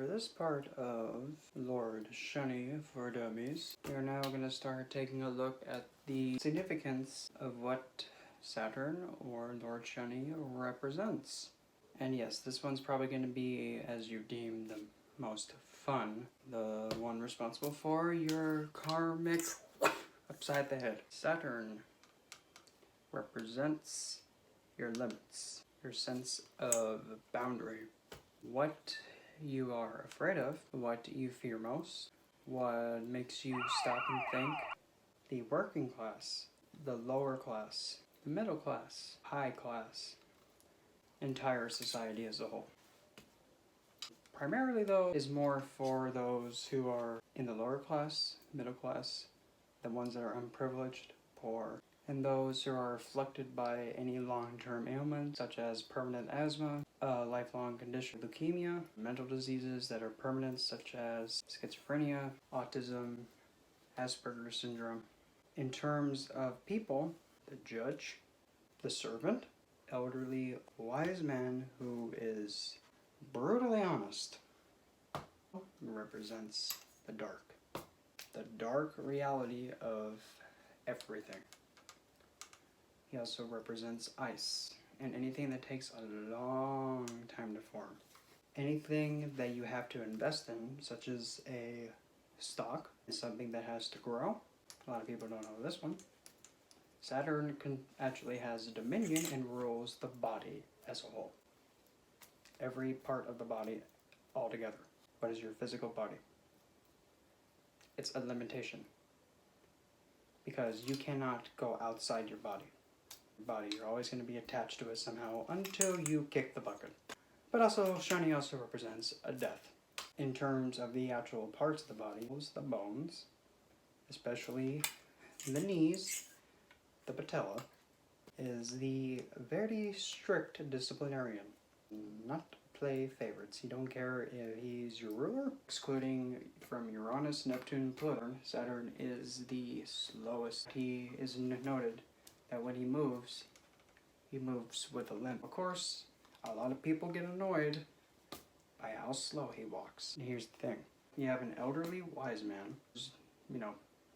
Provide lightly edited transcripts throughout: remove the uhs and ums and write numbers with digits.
for this part of Lord Shani for Dummies, we are now going to start taking a look at the significance of what Saturn or Lord Shani represents. And yes, this one's probably going to be, as you deem, the most fun. The one responsible for your karmic upside the head. Saturn represents your limits, your sense of boundary, what you are afraid of, what you fear most, what makes you stop and think. The working class, the lower class, the middle class, high class, entire society as a whole. Primarily though, is more for those who are in the lower class, middle class, the ones that are unprivileged, poor, and those who are afflicted by any long-term ailments such as permanent asthma, a lifelong condition, leukemia, mental diseases that are permanent such as schizophrenia, autism, Asperger's syndrome. In terms of people, the judge, the servant, elderly wise man who is brutally honest, represents the dark reality of everything. He also represents ice and anything that takes a long time to form. Anything that you have to invest in, such as a stock, is something that has to grow. A lot of people don't know this one. Saturn actually has a dominion and rules the body as a whole. Every part of the body altogether. What is your physical body? It's a limitation. Because you cannot go outside your body. You're always going to be attached to it somehow until you kick the bucket. But also, Shani also represents a death. In terms of the actual parts of the body, the bones, especially the knees, the patella, is the very strict disciplinarian. Not play favorites. You don't care if he's your ruler. Excluding from Uranus, Neptune, Pluto, Saturn is the slowest. He is noted that when he moves with a limp. Of course, a lot of people get annoyed by how slow he walks. And here's the thing. You have an elderly wise man who's,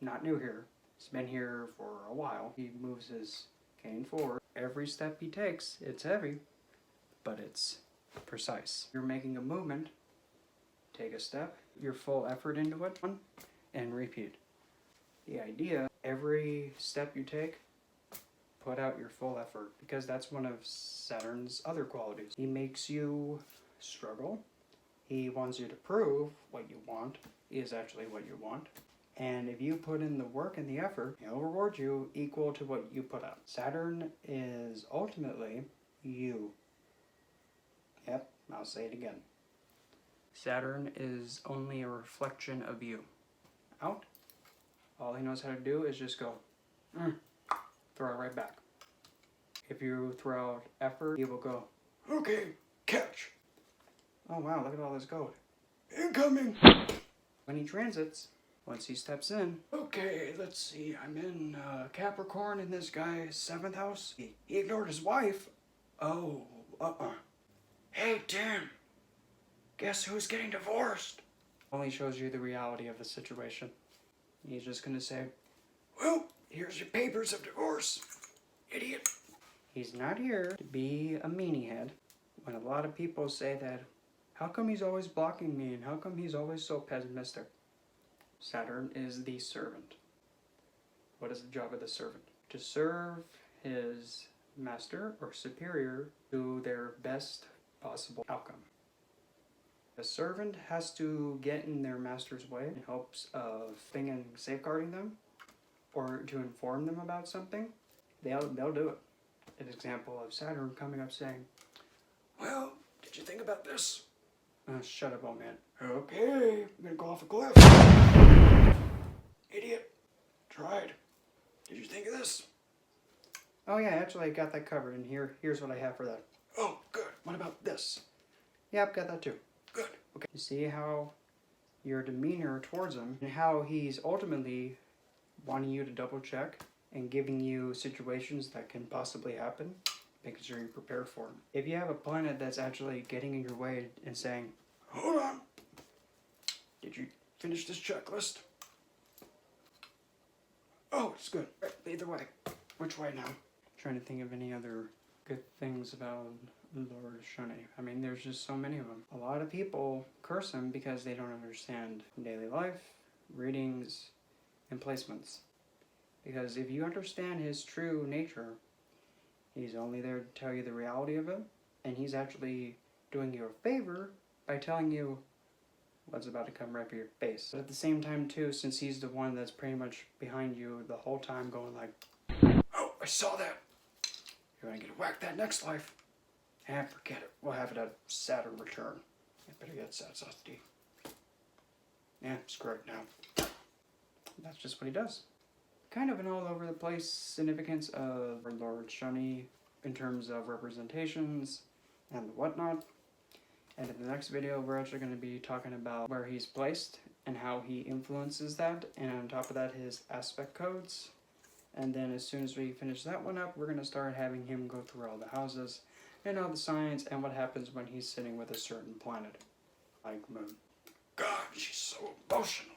not new here. He's been here for a while. He moves his cane forward. Every step he takes, it's heavy, but it's precise. You're making a movement, take a step, your full effort into it, and repeat. The idea, every step you take, put out your full effort, because that's one of Saturn's other qualities. He makes you struggle. He wants you to prove what you want is actually what you want. And if you put in the work and the effort, he'll reward you equal to what you put out. Saturn is ultimately you. Yep, I'll say it again. Saturn is only a reflection of you. Out. All he knows how to do is just go, throw it right back. If you throw out effort, he will go, okay, catch. Oh wow, look at all this gold. Incoming! When he transits, once he steps in, okay, let's see, I'm in Capricorn in this guy's 7th house. He ignored his wife. Oh, Hey, Tim, guess who's getting divorced? Only shows you the reality of the situation. He's just gonna say, well, here's your papers of divorce, idiot. He's not here to be a meanie head. When a lot of people say that, how come he's always blocking me and how come he's always so pessimistic? Saturn is the servant. What is the job of the servant? To serve his master or superior to their best possible outcome. The servant has to get in their master's way in hopes of being and safeguarding them or to inform them about something. They'll do it. An example of Saturn coming up saying, well, did you think about this? Shut up, old man. Okay, I'm gonna go off a cliff. Idiot. Tried. Did you think of this? Oh yeah, actually I got that covered, and here's what I have for that. Oh, good. What about this? Yep, got that too. Good. Okay. You see how your demeanor towards him and how he's ultimately wanting you to double check and giving you situations that can possibly happen, making sure you're prepared for them. If you have a planet that's actually getting in your way and saying, hold on, Did you finish this checklist? Oh, it's good. Right, either way. Which way now? Trying to think of any other good things about Lord Shani. I mean, there's just so many of them. A lot of people curse him because they don't understand daily life, readings, and placements. Because if you understand his true nature, he's only there to tell you the reality of it, and he's actually doing you a favor by telling you what's about to come right for your face. But at the same time too, since he's the one that's pretty much behind you the whole time going like, oh, I saw that. You're gonna get whacked that next life. And forget it. We'll have it at Saturn Return. I better get Saturn. Yeah, screw it now. That's just what he does. Kind of an all over the place significance of Lord Shani in terms of representations and whatnot. And in the next video, we're actually going to be talking about where he's placed and how he influences that. And on top of that, his aspect codes. And then as soon as we finish that one up, we're going to start having him go through all the houses and all the signs and what happens when he's sitting with a certain planet. Like Moon. God, she's so emotional.